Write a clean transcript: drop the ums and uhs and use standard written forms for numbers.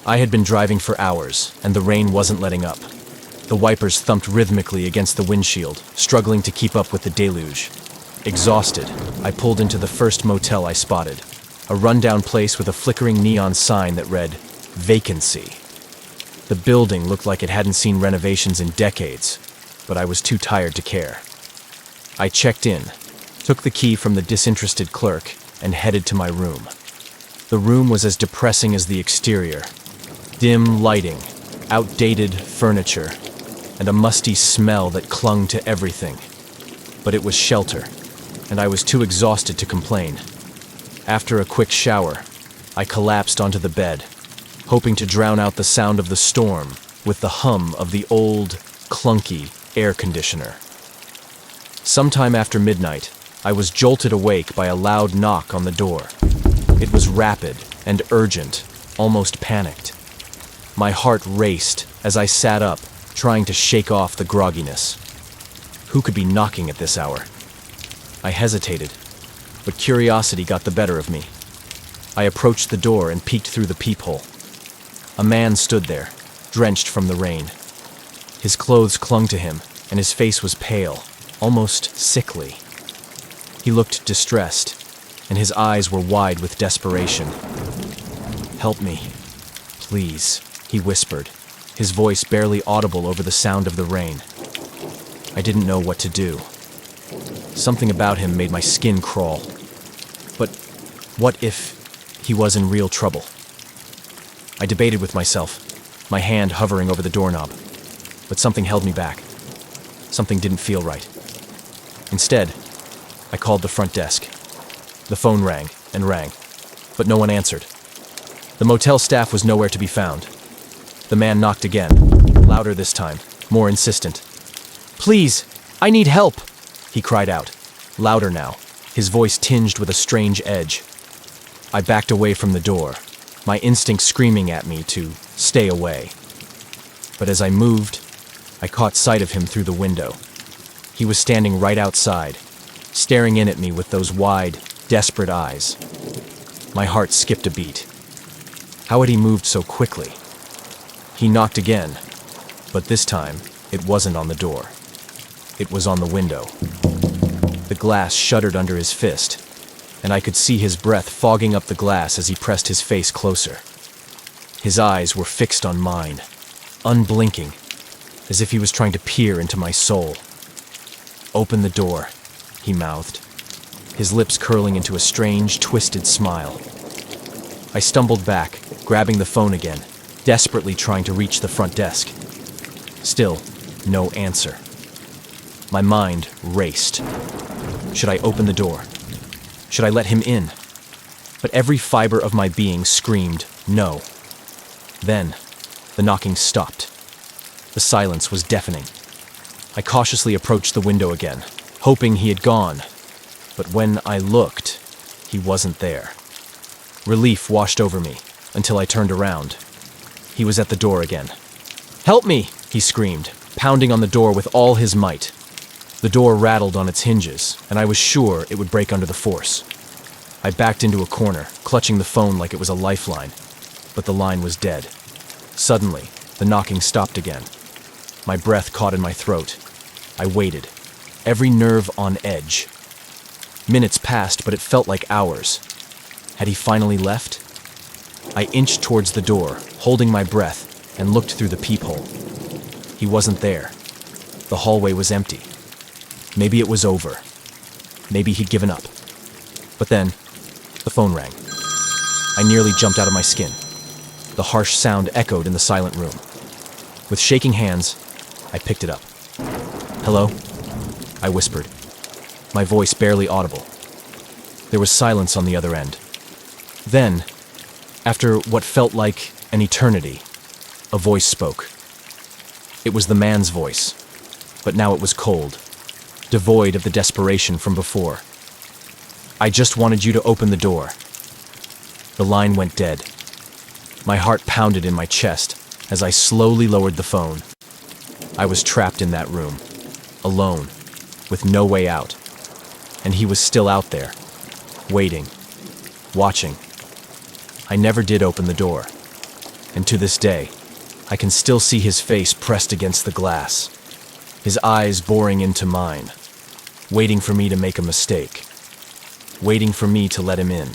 I had been driving for hours, and the rain wasn't letting up. The wipers thumped rhythmically against the windshield, struggling to keep up with the deluge. Exhausted, I pulled into the first motel I spotted, a rundown place with a flickering neon sign that read, "Vacancy." The building looked like it hadn't seen renovations in decades, but I was too tired to care. I checked in, took the key from the disinterested clerk, and headed to my room. The room was as depressing as the exterior. Dim lighting, outdated furniture, and a musty smell that clung to everything. But it was shelter, and I was too exhausted to complain. After a quick shower, I collapsed onto the bed, hoping to drown out the sound of the storm with the hum of the old, clunky air conditioner. Sometime after midnight, I was jolted awake by a loud knock on the door. It was rapid and urgent, almost panicked. My heart raced as I sat up, trying to shake off the grogginess. Who could be knocking at this hour? I hesitated, but curiosity got the better of me. I approached the door and peeked through the peephole. A man stood there, drenched from the rain. His clothes clung to him, and his face was pale, almost sickly. He looked distressed, and his eyes were wide with desperation. "Help me, please," he whispered, his voice barely audible over the sound of the rain. I didn't know what to do. Something about him made my skin crawl. But what if he was in real trouble? I debated with myself, my hand hovering over the doorknob, but something held me back. Something didn't feel right. Instead, I called the front desk. The phone rang and rang, but no one answered. The motel staff was nowhere to be found. The man knocked again, louder this time, more insistent. "Please, I need help," he cried out, louder now, his voice tinged with a strange edge. I backed away from the door, my instinct screaming at me to stay away. But as I moved, I caught sight of him through the window. He was standing right outside, staring in at me with those wide, desperate eyes. My heart skipped a beat. How had he moved so quickly? He knocked again, but this time it wasn't on the door. It was on the window. The glass shuddered under his fist, and I could see his breath fogging up the glass as he pressed his face closer. His eyes were fixed on mine, unblinking, as if he was trying to peer into my soul. "Open the door," he mouthed, his lips curling into a strange, twisted smile. I stumbled back, grabbing the phone again, desperately trying to reach the front desk. Still, no answer. My mind raced. Should I open the door? Should I let him in? But every fiber of my being screamed, no. Then, the knocking stopped. The silence was deafening. I cautiously approached the window again, hoping he had gone. But when I looked, he wasn't there. Relief washed over me until I turned around. He was at the door again. "Help me!" he screamed, pounding on the door with all his might. The door rattled on its hinges, and I was sure it would break under the force. I backed into a corner, clutching the phone like it was a lifeline, but the line was dead. Suddenly, the knocking stopped again. My breath caught in my throat. I waited, every nerve on edge. Minutes passed, but it felt like hours. Had he finally left? I inched towards the door, holding my breath, and looked through the peephole. He wasn't there. The hallway was empty. Maybe it was over. Maybe he'd given up. But then, the phone rang. I nearly jumped out of my skin. The harsh sound echoed in the silent room. With shaking hands, I picked it up. "Hello?" I whispered, my voice barely audible. There was silence on the other end. Then, after what felt like an eternity, a voice spoke. It was the man's voice, but now it was cold, devoid of the desperation from before. "I just wanted you to open the door." The line went dead. My heart pounded in my chest as I slowly lowered the phone. I was trapped in that room, alone, with no way out. And he was still out there, waiting, watching. I never did open the door. And to this day, I can still see his face pressed against the glass, his eyes boring into mine, waiting for me to make a mistake, waiting for me to let him in.